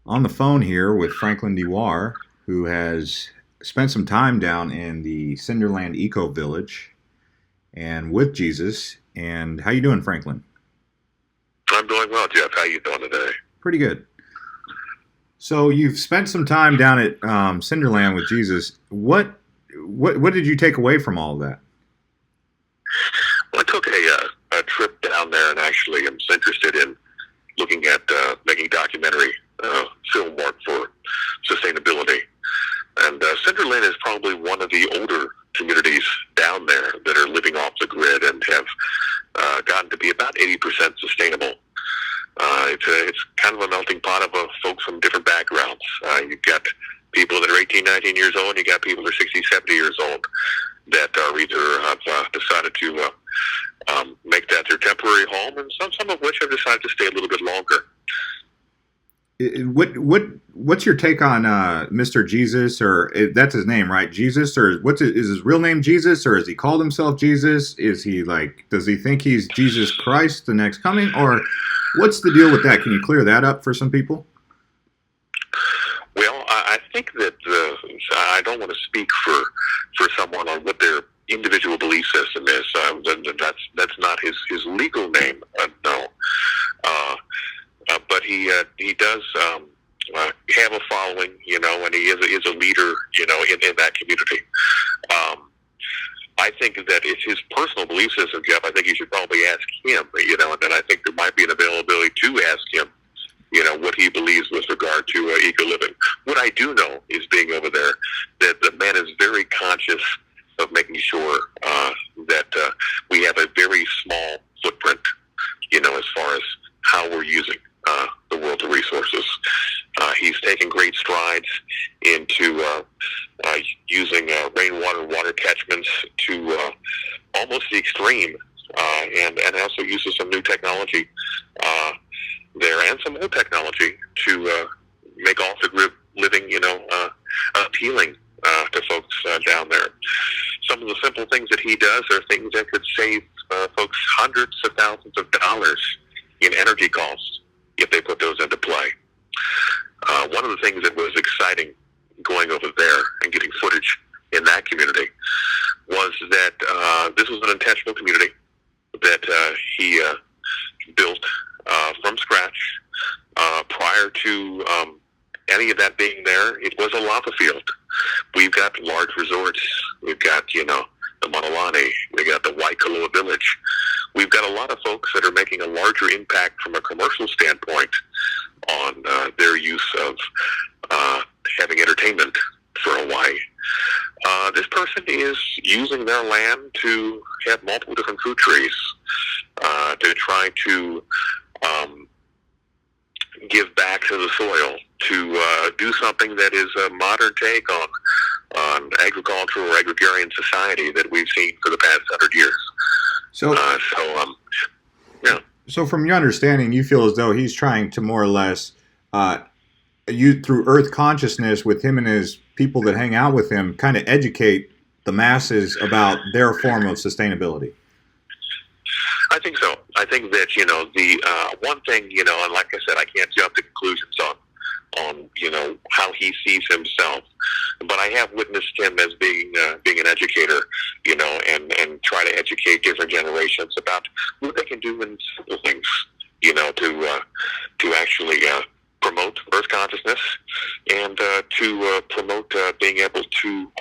on the phone here with Franklin Dewar, who has spent some time down in the Cinderland Ecovillage and with JeZus. And how you doing, Franklin? I'm doing well, Jeff. How you doing today? Pretty good. So you've spent some time down at Cinderland with JeZus. What did you take away from all of that? Well, I took a trip down there, and actually am interested in looking at making documentary film work for sustainability. And Cinderland is probably one of the older communities down there that are living off the grid and have gotten to be about 80% sustainable. It's kind of a melting pot of folks from different backgrounds. You've got people that are 18, 19 years old, and you got people that are 60, 70 years old that are either have decided to make that their temporary home, and some of which have decided to stay a little bit longer. What's your take on Mr. JeZus, or that's his name, right? JeZus, or is his real name JeZus, or has he called himself JeZus? Is he does he think he's Jesus Christ, the next coming, or what's the deal with that? Can you clear that up for some people? Well, I think that I don't want to speak for someone on what their individual belief system is. That's not his legal name, no. But he does have a following, and he is a leader, in that community. I think that it's his personal belief system, Jeff. I think you should probably ask him, and then I think there might be an availability to ask him, what he believes with regard to eco-living. What I do know is, being over there, that the man is very conscious of making sure that we have a very small footprint, as far as how we're using the world's resources. He's taken great strides into using rainwater and water catchments to almost the extreme, and also uses some new technology there, and some old technology to make off-the-grid living, appealing to folks down there. Some of the simple things that he does are things that could save folks hundreds of thousands of dollars in energy costs if they put those into play. One of the things that was exciting going over there and getting footage in that community was that this was an intentional community that he built from scratch. Prior to any of that being there, it was a lava field. We've got large resorts. We've got, the Monolani. We got the Waikoloa Village. We've got a lot of folks that are making a larger impact from a commercial standpoint on their use of having entertainment for Hawaii. This person is using their land to have multiple different fruit trees, to try to give back to the soil, to do something that is a modern take on agriculture or agrarian society that we've seen for the past 100 years. Yeah. So from your understanding, you feel as though he's trying to more or less, through Earth consciousness, with him and his people that hang out with him, kind of educate the masses about their form of sustainability. I think so. I think that, the one thing, and like I said, I can't jump to conclusions on how he sees himself, but I have witnessed him as being an educator, and try to educate different generations about what they can do in simple things, to actually promote Earth consciousness, and to promote being able to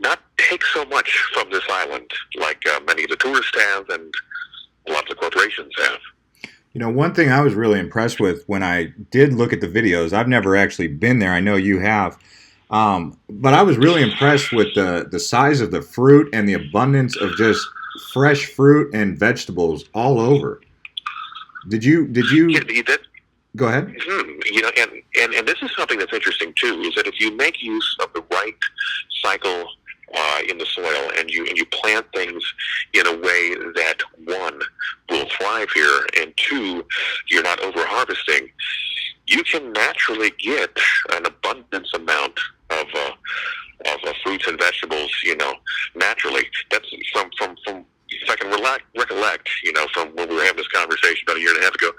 not take so much from this island like many of the tourists have and a lot of the corporations have. One thing I was really impressed with when I did look at the videos, I've never actually been there. I know you have. But I was really impressed with the size of the fruit and the abundance of just fresh fruit and vegetables all over. Did you go ahead? Mm-hmm. And this is something that's interesting too, is that if you make use of the right cycle in the soil, and you plant things in a way that, one, will thrive here, and two, you're not over harvesting, you can naturally get an abundance amount of fruits and vegetables, naturally. That's from if I can recollect, from when we were having this conversation about a year and a half ago,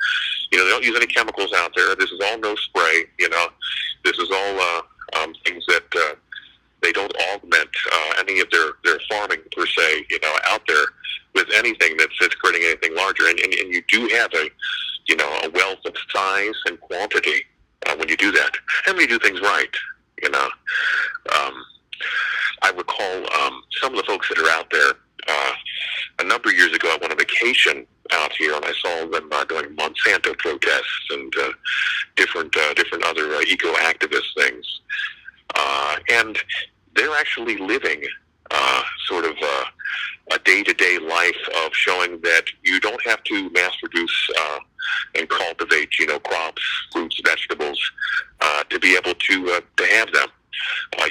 You know, they don't use any chemicals out there. This is all no spray. You know, this is all things that they don't augment any of their farming per se. You know, out there with anything that's creating anything larger, and you do have a wealth of size and quantity when you do that, and when you do things right. You know, I recall some of the folks that are out there. A number of years ago, I went on vacation out here, and I saw them doing Monsanto protests and different other eco-activist things. And they're actually living sort of a day-to-day life of showing that you don't have to mass-produce and cultivate, crops, fruits, vegetables to be able to have them.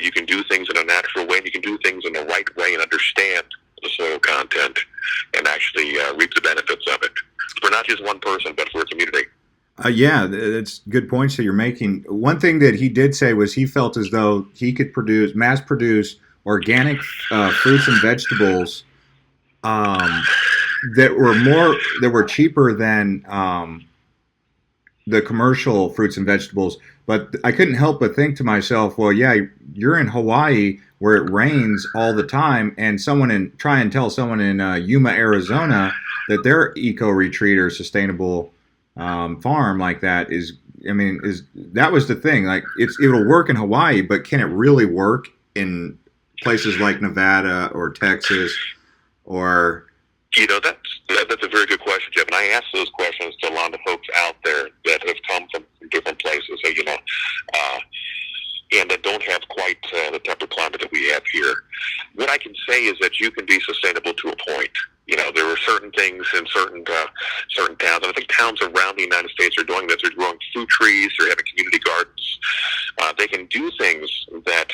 You can do things in a natural way, and you can do things in the right way and understand the soil content and actually reap the benefits of it for not just one person, but for a community. Yeah, that's good points that you're making. One thing that he did say was he felt as though he could mass produce organic fruits and vegetables that were cheaper than the commercial fruits and vegetables. But I couldn't help but think to myself, well, yeah, you're in Hawaii where it rains all the time, and try and tell someone in Yuma, Arizona, that their eco retreat or sustainable farm like that that was the thing. Like it'll work in Hawaii, but can it really work in places like Nevada or Texas or? That's a very good question, Jeff. And I ask those questions to a lot of folks out there that have come from different places, and that don't have quite the temperate climate that we have here. What I can say is that you can be sustainable to a point. There are certain things in certain towns, and I think towns around the United States are doing this. They're growing fruit trees. They're having community gardens. They can do things that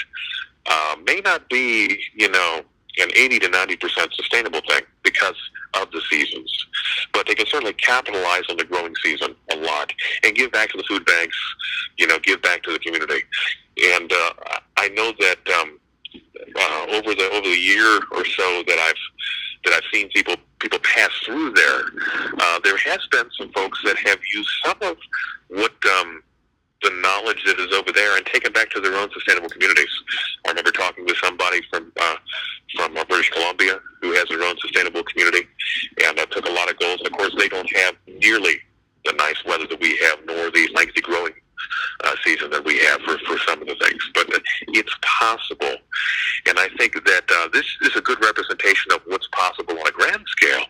may not be, an 80 to 90% sustainable thing because of the seasons. But they can certainly capitalize on the growing season a lot and give back to the food banks, give back to the community. And I know that over the year or so that I've seen people pass through there, there has been some folks that have used some of what the knowledge that is over there and taken back to their own sustainable communities. I remember talking with somebody from British Columbia who has their own sustainable community, and took a lot of goals. And of course, they don't have nearly the nice weather that we have, nor the lengthy growing season that we have for some of the things. But it's possible, and I think that this is a good representation of what's possible on a grand scale.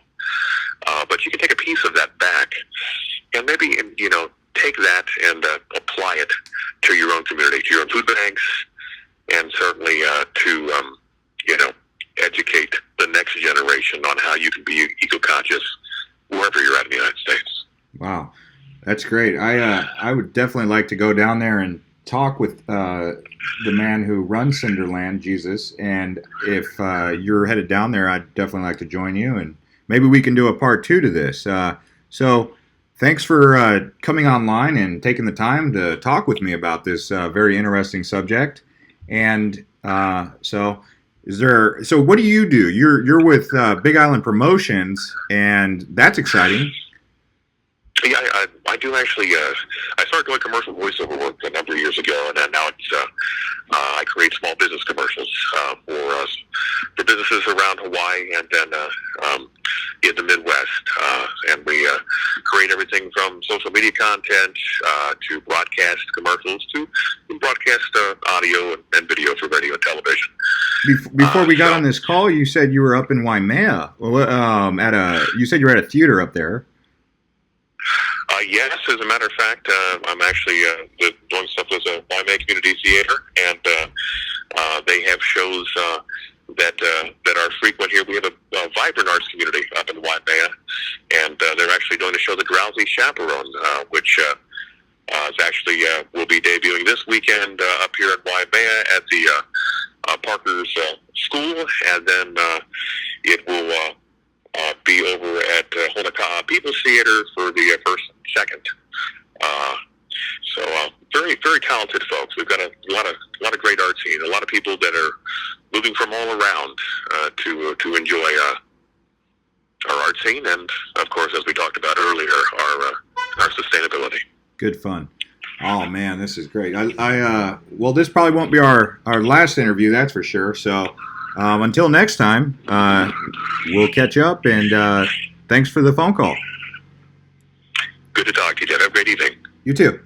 But you can take a piece of that back, and maybe take that and apply it to your own community, to your own food banks, and certainly to educate the next generation on how you can be eco-conscious wherever you're at in the United States. Wow, that's great. I would definitely like to go down there and talk with the man who runs Cinderland, JeZus, and if you're headed down there, I'd definitely like to join you, and maybe we can do a part 2 to this. So thanks for coming online and taking the time to talk with me about this very interesting subject. And so what do you do? You're with Big Island Promotions, and that's exciting. Yeah, I do actually. I started doing commercial voiceover work a number of years ago, and then now it's I create small business commercials for businesses around Hawaii and then in the Midwest, and we create everything from social media content to broadcast commercials to broadcast audio and video for radio and television. Before we got on this call, you said you were up in Waimea. You said you were at a theater up there. Yes, as a matter of fact, I'm actually doing stuff with a Waimea Community Theater, and they have shows that are frequent here. We have a vibrant arts community up in Waimea, and they're actually doing the show The Drowsy Chaperone, which is actually will be debuting this weekend up here in Waimea at the Parker's School, and then it will be over at Honeka'a People's Theater for the first and second. So very, very talented folks. We've got a lot of great art scene. A lot of people that are moving from all around to enjoy our art scene, and of course, as we talked about earlier, our sustainability. Good fun. Oh man, this is great. Well, this probably won't be our last interview, that's for sure. So until next time, we'll catch up, and thanks for the phone call. Good to talk to you, Jeff. Have a great evening. You too.